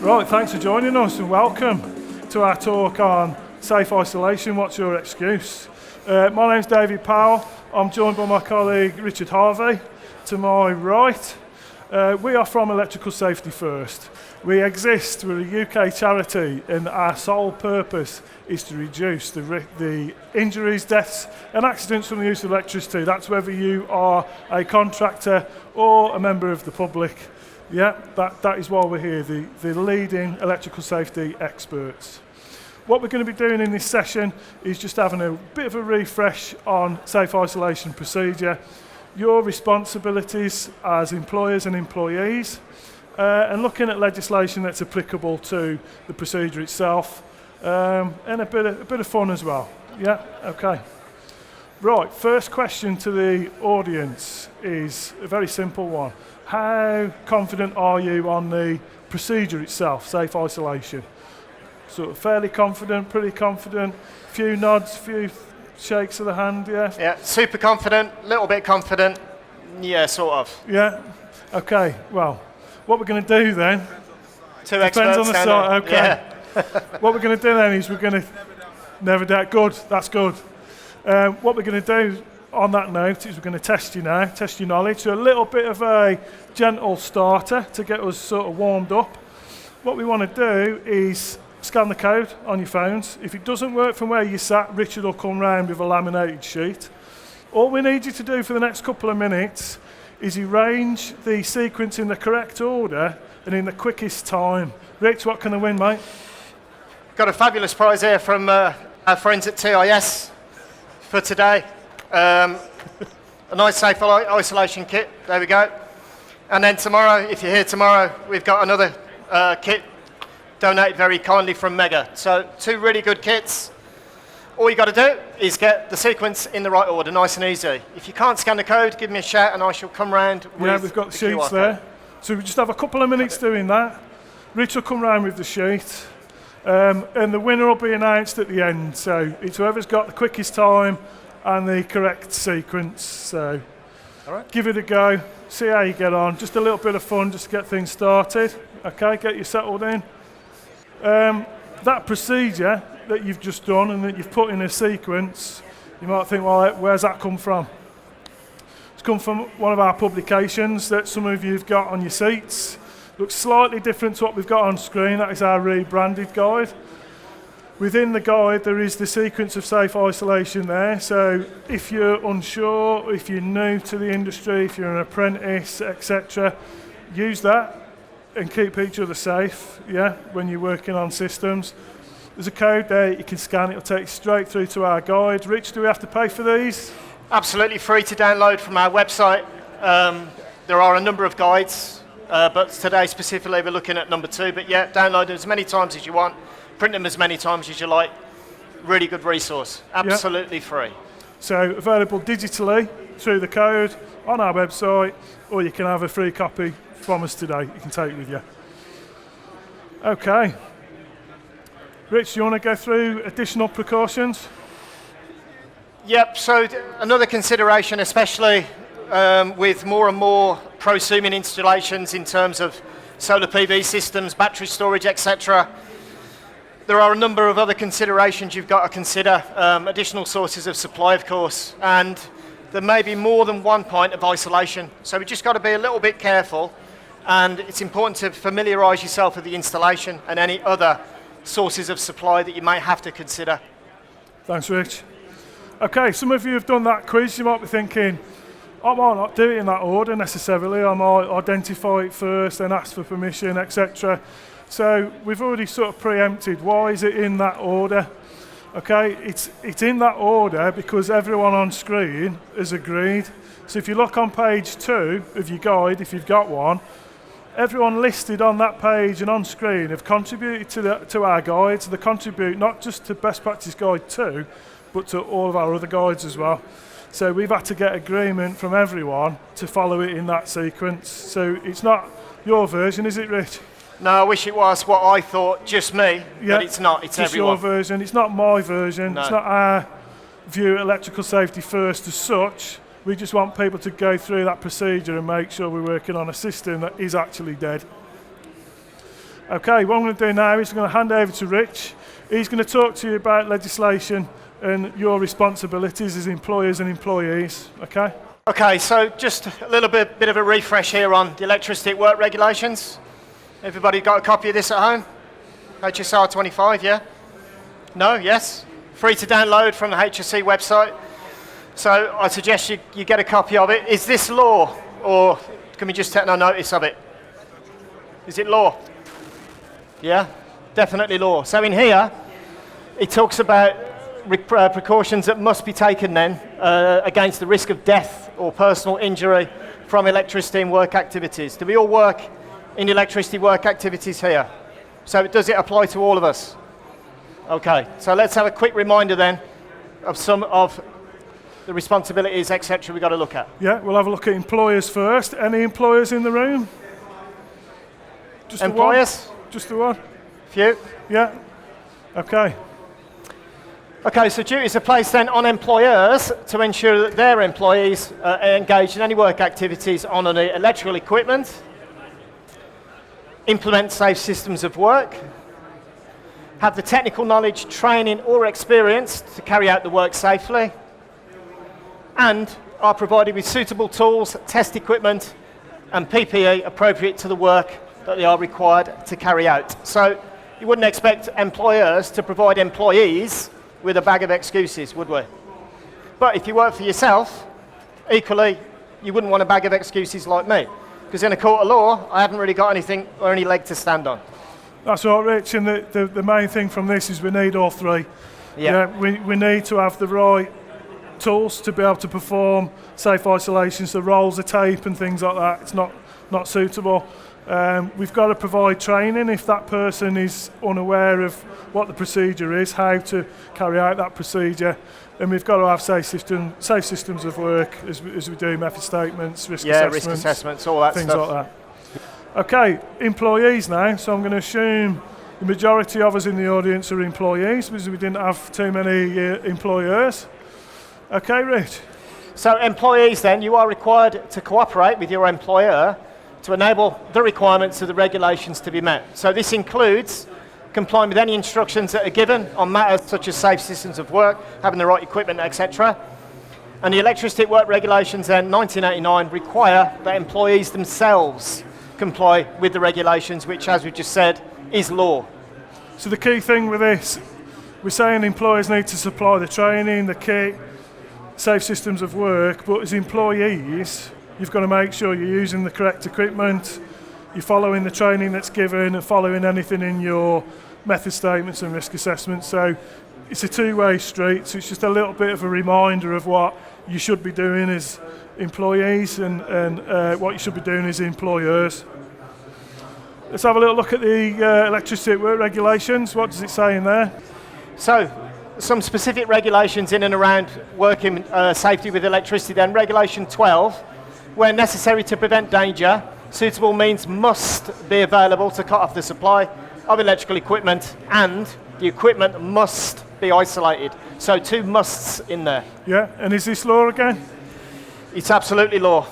Right, thanks for joining us and welcome to our talk on safe isolation. What's your excuse? My name's David Powell. I'm joined by my colleague Richard Harvey. To my right, we are from Electrical Safety First. We exist, we're a UK charity, and our sole purpose is to reduce the injuries, deaths and accidents from the use of electricity. That's whether you are a contractor or a member of the public. Yeah, that is why we're here, the leading electrical safety experts. What we're going to be doing in this session is just having a bit of a refresh on safe isolation procedure, your responsibilities as employers and employees, and looking at legislation that's applicable to the procedure itself, and a bit of fun as well. Yeah, okay. Right, first question to the audience is a very simple one. How confident are you on the procedure itself, safe isolation? Sort of fairly confident, pretty confident, few nods, few shakes of the hand, yeah? Yeah, super confident, little bit confident, yeah, sort of. Yeah, okay, well, what we're going to do then... Two depends experts on the down side, there. okay. Yeah. What we're going to do then is we're going to... Never doubt, good, that's good. What we're going to do on that note is we're going to test you now, test your knowledge. So a little bit of a gentle starter to get us sort of warmed up. What we want to do is scan the code on your phones. If it doesn't work from where you sat, Richard will come round with a laminated sheet. All we need you to do for the next couple of minutes is arrange the sequence in the correct order and in the quickest time. Rich, what can I win, mate? Got a fabulous prize here from our friends at TIS for today. A nice safe isolation kit, there we go. And then tomorrow, if you're here tomorrow, we've got another kit donated very kindly from Mega. So 2 really good kits. All you got to do is get the sequence in the right order, nice and easy. If you can't scan the code, give me a shout and I shall come round with Yeah, we've got the sheets QR there. code. So we just have a couple of minutes doing that. Rich will come round with the sheet. And the winner will be announced at the end. So it's whoever's got the quickest time and the correct sequence. So All right. Give it a go, see how you get on. Just a little bit of fun just to get things started. Okay, get you settled in. That procedure that you've just done and that you've put in a sequence, you might think, well, where's that come from? It's come from one of our publications that some of you have got on your seats. Looks slightly different to what we've got on screen. That is our rebranded guide. Within the guide, there is the sequence of safe isolation there. So if you're unsure, if you're new to the industry, if you're an apprentice, etc., use that and keep each other safe, yeah, when you're working on systems. There's a code there, you can scan it, it'll take you straight through to our guide. Rich, do we have to pay for these? Absolutely free to download from our website. There are a number of guides, but today specifically we're looking at number 2. But yeah, download them as many times as you want, print them as many times as you like. Really good resource, absolutely free. So available digitally through the code on our website, or you can have a free copy from us today. You can take it with you. Okay. Rich, do you want to go through additional precautions? Yep, so another consideration, especially with more and more prosuming installations in terms of solar PV systems, battery storage, etc. There are a number of other considerations you've got to consider, additional sources of supply, of course, and there may be more than one point of isolation. So we've just got to be a little bit careful, and it's important to familiarise yourself with the installation and any other sources of supply that you might have to consider. Thanks, Rich. Okay, some of you have done that quiz. You might be thinking, I might not do it in that order necessarily. I might identify it first, then ask for permission, etc. So we've already sort of preempted. Why is it in that order? Okay, it's in that order because everyone on screen has agreed. So if you look on page 2 of your guide, if you've got one, everyone listed on that page and on screen have contributed to our guides. They contribute not just to Best Practice Guide 2, but to all of our other guides as well. So we've had to get agreement from everyone to follow it in that sequence. So it's not your version, is it, Rich? No, I wish it was what I thought, just me, Yeah, but it's not, it's just everyone. your version. It's not my version. No. It's not our view electrical safety first as such. We just want people to go through that procedure and make sure we're working on a system that is actually dead. Okay, what I'm going to do now is I'm going to hand over to Rich. He's going to talk to you about legislation and your responsibilities as employers and employees. Okay? Okay, so just a little bit of a refresh here on the electricity at work regulations. Everybody got a copy of this at home? HSR 25, yeah? No? Yes? Free to download from the HSC website. So I suggest you get a copy of it. Is this law, or can we just take no notice of it? Is it law? Yeah? Definitely law. So in here, it talks about precautions that must be taken then against the risk of death or personal injury from electricity and work activities. Do we all work in electricity work activities here? So does it apply to all of us? Okay, so let's have a quick reminder then of some of the responsibilities, etc. we've got to look at. Yeah, we'll have a look at employers first. Any employers in the room? Just employers? The one? Just the one? Few? Yeah. Okay. Okay, so duties are placed then on employers to ensure that their employees are engaged in any work activities on any electrical equipment, implement safe systems of work, have the technical knowledge, training or experience to carry out the work safely, and are provided with suitable tools, test equipment and PPE appropriate to the work that they are required to carry out. So you wouldn't expect employers to provide employees with a bag of excuses, would we? But if you work for yourself, equally, you wouldn't want a bag of excuses like me. Because in a court of law, I haven't really got anything or any leg to stand on. That's right, Rich, and the main thing from this is we need all three. Yeah. We need to have the right tools to be able to perform safe isolation, so rolls of tape and things like that, it's not suitable. We've got to provide training if that person is unaware of what the procedure is, how to carry out that procedure, and we've got to have safe systems of work as we do method statements, risk assessments, all that things stuff. like that. Okay, employees now, so I'm going to assume the majority of us in the audience are employees because we didn't have too many employers. Okay, Rich. So employees then, you are required to cooperate with your employer to enable the requirements of the regulations to be met. So this includes complying with any instructions that are given on matters such as safe systems of work, having the right equipment, etc. And the electricity at work regulations then, 1989, require that employees themselves comply with the regulations, which, as we've just said, is law. So the key thing with this, we're saying employers need to supply the training, the kit, safe systems of work, but as employees, you've got to make sure you're using the correct equipment, you're following the training that's given and following anything in your method statements and risk assessments. So it's a two-way street, so it's just a little bit of a reminder of what you should be doing as employees and what you should be doing as employers. Let's have a little look at the electricity at work regulations. What does it say in there? So, some specific regulations in and around working safety with electricity then. Regulation 12, where necessary to prevent danger, suitable means must be available to cut off the supply of electrical equipment, and the equipment must be isolated. So two musts in there. Yeah, and is this law again? It's absolutely law.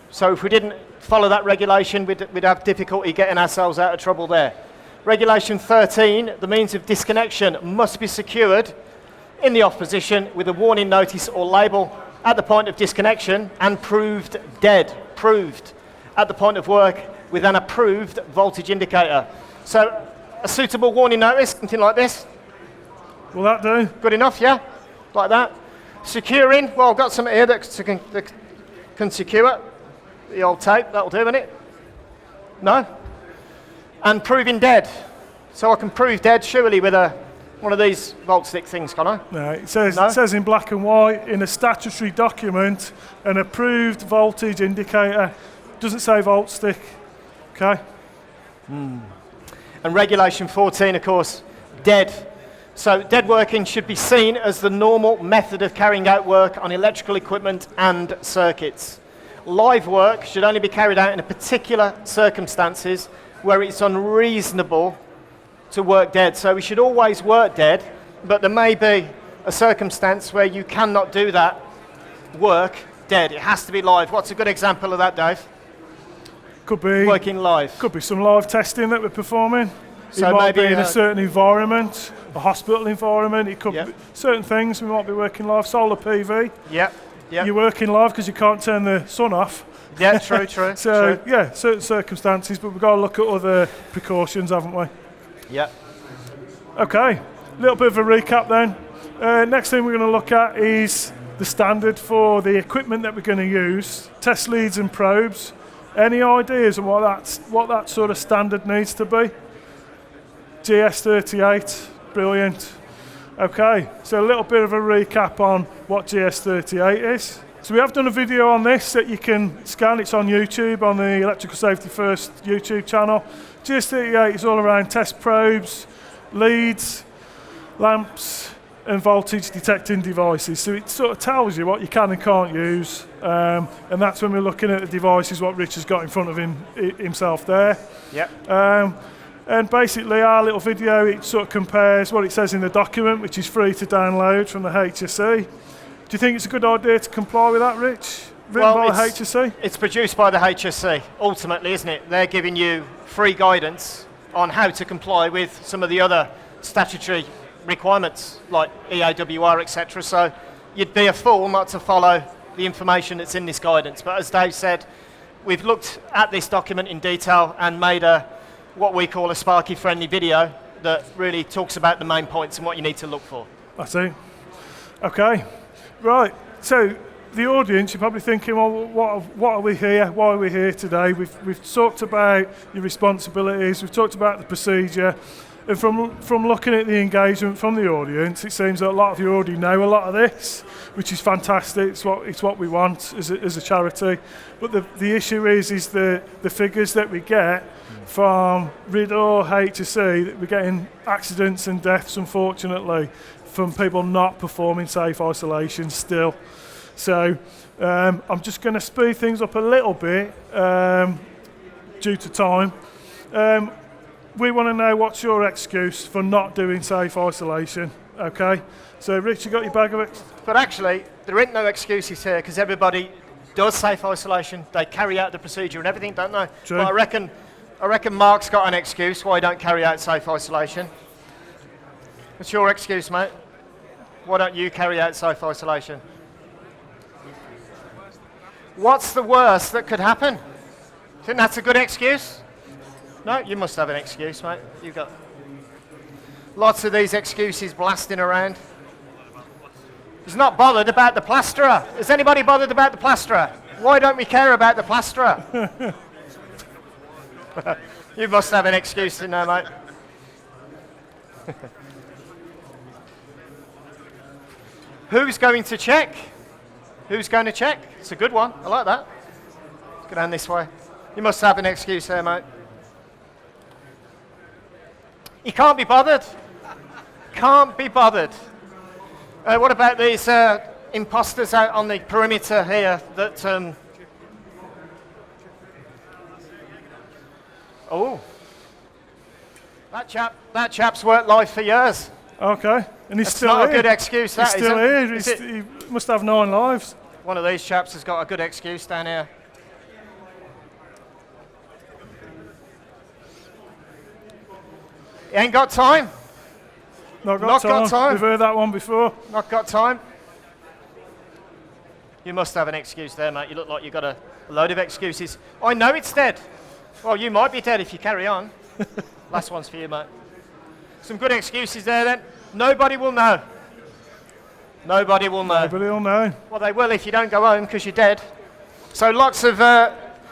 So if we didn't follow that regulation, we'd have difficulty getting ourselves out of trouble there. Regulation 13, the means of disconnection must be secured in the off position with a warning notice or label at the point of disconnection and proved dead, proved at the point of work with an approved voltage indicator. So a suitable warning notice, something like this. Will that do? Good enough, yeah? Like that. Securing, well, I've got some here that can secure it. The old tape, that'll do, isn't it? No? And proving dead. So I can prove dead surely with one of these volt stick things, can I? No, it says in black and white in a statutory document, an approved voltage indicator. Doesn't say volt stick. Okay? And regulation 14, of course, dead. So dead working should be seen as the normal method of carrying out work on electrical equipment and circuits. Live work should only be carried out in particular circumstances where it's unreasonable to work dead. So we should always work dead, but there may be a circumstance where you cannot do that work dead. It has to be live. What's a good example of that, Dave? Could be working live. Could be some live testing that we're performing. So it might maybe be in a certain environment, a hospital environment. It could Yep. be certain things we might be working live. Solar PV. Yep. Yep. You're working live because you can't turn the sun off. Yeah, true. So true. yeah, certain circumstances, but we've got to look at other precautions, haven't we? Yep. Okay, a little bit of a recap then. Next thing we're going to look at is the standard for the equipment that we're going to use, test leads and probes. Any ideas on what that sort of standard needs to be? GS38, brilliant. Okay, so a little bit of a recap on what GS38 is. So we have done a video on this that you can scan. It's on YouTube, on the Electrical Safety First YouTube channel. GS38 is all around test probes, leads, lamps, and voltage detecting devices. So it sort of tells you what you can and can't use. And that's when we're looking at the devices, what Rich has got in front of himself there. Yep. And basically our little video, it sort of compares what it says in the document, which is free to download from the HSE. Do you think it's a good idea to comply with that, Rich? Written by the HSE? It's produced by the HSE, ultimately, isn't it? They're giving you free guidance on how to comply with some of the other statutory requirements, like EAWR, etc. So you'd be a fool not to follow the information that's in this guidance. But as Dave said, we've looked at this document in detail and made what we call a Sparky-friendly video that really talks about the main points and what you need to look for. I see. Okay. Right, so the audience, you're probably thinking, well, what are we here? Why are we here today? We've talked about your responsibilities, we've talked about the procedure, and from looking at the engagement from the audience, it seems that a lot of you already know a lot of this, which is fantastic. It's what we want as a charity. But the issue is the figures that we get from RIDDOR, HSE, that we're getting accidents and deaths, unfortunately, from people not performing safe isolation still. So I'm just going to speed things up a little bit due to time. We want to know what's your excuse for not doing safe isolation, okay? So Rich, you got your bag of it? But actually, there ain't no excuses here because everybody does safe isolation. They carry out the procedure and everything, don't they? True. But I reckon Mark's got an excuse why he don't carry out safe isolation. What's your excuse, mate? Why don't you carry out safe isolation? What's the worst that could happen? Think that's a good excuse? No, you must have an excuse, mate. You've got lots of these excuses blasting around. He's not bothered about the plasterer. Is anybody bothered about the plasterer? Why don't we care about the plasterer? You must have an excuse in there, mate. Who's going to check? Who's going to check? It's a good one. I like that. Let's go down this way. You must have an excuse there, mate. You can't be bothered. Can't be bothered. What about these imposters out on the perimeter here that... Oh. That chap's worked live for years. Okay, and he's That's still not here. a good excuse, that, He's still here. is it? He must have 9 lives. One of these chaps has got a good excuse down here. He ain't got time. Not Not got time. We've heard that one before. Not got time. You must have an excuse there, mate. You look like you've got a load of excuses. I know it's dead. Well, you might be dead if you carry on. Last one's for you, mate. Some good excuses there, then. Nobody will know. Nobody will know. Nobody will know. Well, they will if you don't go home because you're dead. So lots of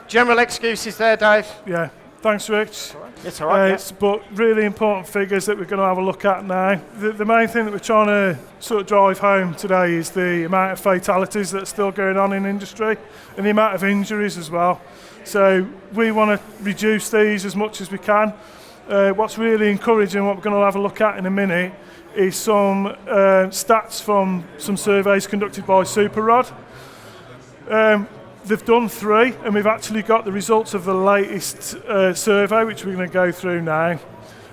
general excuses there, Dave. Yeah. Thanks, Rich. It's all right. Yeah. But really important figures that we're going to have a look at now. The main thing that we're trying to sort of drive home today is the amount of fatalities that are still going on in industry and the amount of injuries as well. So we want to reduce these as much as we can. What's really encouraging, what we're going to have a look at in a minute, is some stats from some surveys conducted by Superrod. They've done 3, and we've actually got the results of the latest survey, which we're going to go through now.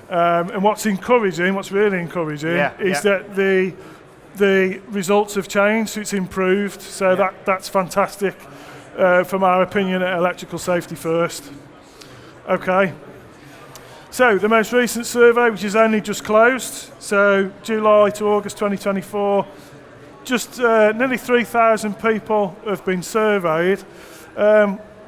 And what's really encouraging, is that the results have changed, so it's improved. So that's fantastic from our opinion at Electrical Safety First. Okay. So the most recent survey, which is only just closed, so July to August 2024, just nearly 3,000 people have been surveyed.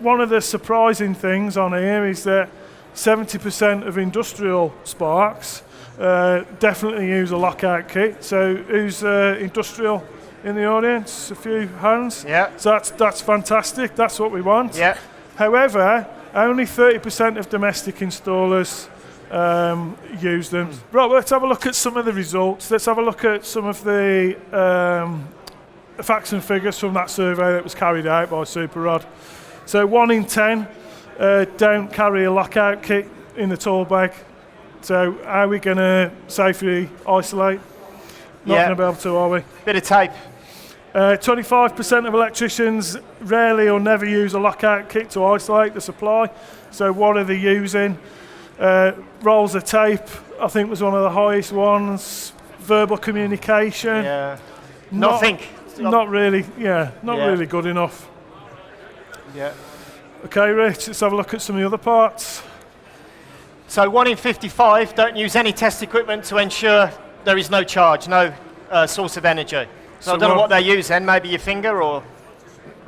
One of the surprising things on here is that 70% of industrial sparks definitely use a lockout kit. So who's industrial in the audience? A few hands? Yeah. So that's fantastic. That's what we want. Yeah. However, only 30% of domestic installers use them. Right, well, let's have a look at some of the results. Let's have a look at some of the facts and figures from that survey that was carried out by Super Rod. So 1 in 10 don't carry a lockout kit in the tool bag. So how are we going to safely isolate? Not going to be able to, are we? Bit of tape. 25% of electricians rarely or never use a lockout kit to isolate the supply. So what are they using? Rolls of tape, I think, was one of the highest ones. Verbal communication. Yeah. Nothing. Not really, really good enough. Yeah. Okay, Rich, let's have a look at some of the other parts. So 1 in 55 don't use any test equipment to ensure there is no charge, no source of energy. So I don't know what they use then, maybe your finger or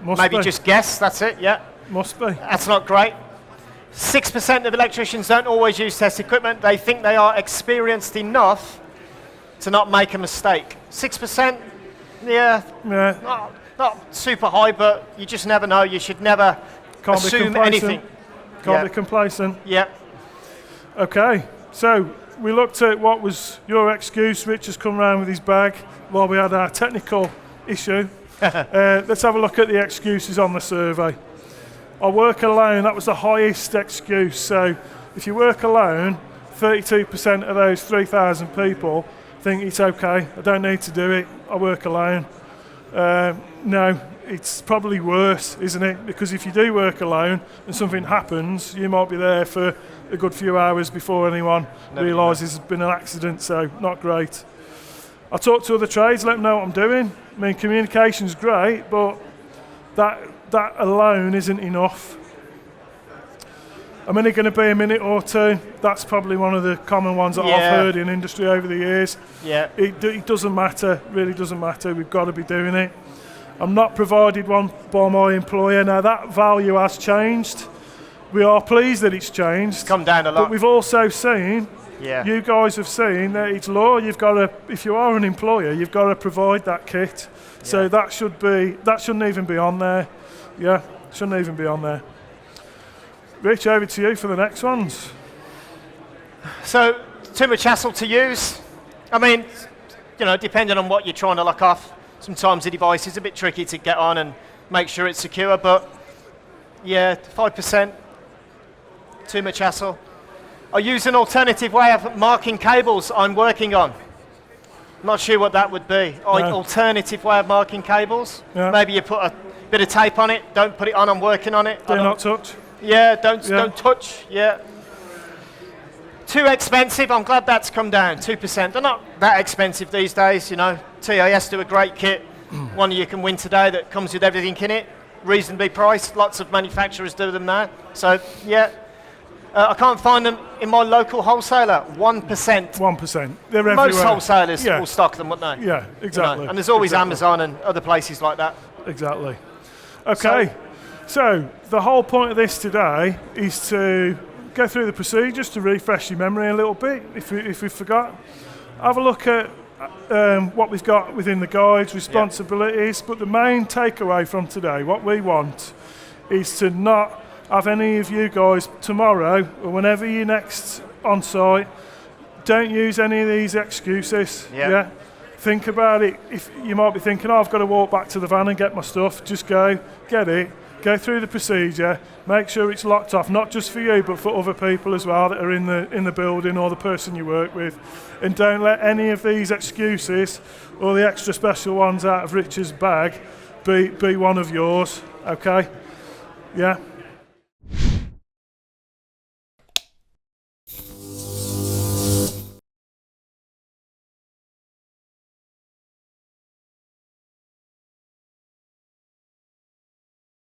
maybe just guess, that's it, yeah. Must be. That's not great. 6% of electricians don't always use test equipment. They think they are experienced enough to not make a mistake. 6%, not super high, but you just never know. You should never assume anything. Can't be complacent. Yeah. Okay, so we looked at what was your excuse. Rich has come round with his bag while we had our technical issue. Let's have a look at the excuses on the survey. I work alone, that was the highest excuse. So if you work alone, 32% of those 3,000 people think it's okay, I don't need to do it, I work alone. No, it's probably worse, isn't it? Because if you do work alone and something happens, you might be there for a good few hours before anyone realises there's been an accident, so not great. I talk to other trades, let them know what I'm doing. I mean, communication's great, but that alone isn't enough. I'm only going to be a minute or two. That's probably one of the common ones that I've heard in industry over the years. Yeah. It doesn't matter, really doesn't matter. We've got to be doing it. I'm not provided one by my employer. Now that value has changed. We are pleased that it's changed. It's come down a lot. But we've also seen, you guys have seen that it's law. You've got to, if you are an employer, you've got to provide that kit. So that shouldn't even be on there. Yeah, shouldn't even be on there. Rich, over to you for the next ones. So, too much hassle to use. I mean, depending on what you're trying to lock off, sometimes the device is a bit tricky to get on and make sure it's secure, but 5%, too much hassle. I use an alternative way of marking cables I'm working on. Not sure what that would be. Alternative way of marking cables. Yeah. Maybe you put a bit of tape on it, don't put it on, I'm working on it. Do not touch. Yeah, don't touch, yeah. Too expensive, I'm glad that's come down, 2%. They're not that expensive these days, TAS do a great kit, one you can win today that comes with everything in it, reasonably priced, lots of manufacturers do them now. So, I can't find them in my local wholesaler, 1%. 1%, they're everywhere. Most wholesalers will stock them, wouldn't they? Yeah, exactly. And there's always Amazon and other places like that. Exactly. Okay, so the whole point of this today is to go through the procedures to refresh your memory a little bit, if we forgot. Have a look at what we've got within the guides, responsibilities, but the main takeaway from today, what we want, is to not have any of you guys tomorrow, or whenever you're next on site, don't use any of these excuses. Yeah. Think about it. If you might be thinking, I've got to walk back to the van and get my stuff, just go, get it, go through the procedure, make sure it's locked off, not just for you, but for other people as well that are in the building or the person you work with. And don't let any of these excuses or the extra special ones out of Richard's bag be one of yours, okay? Yeah?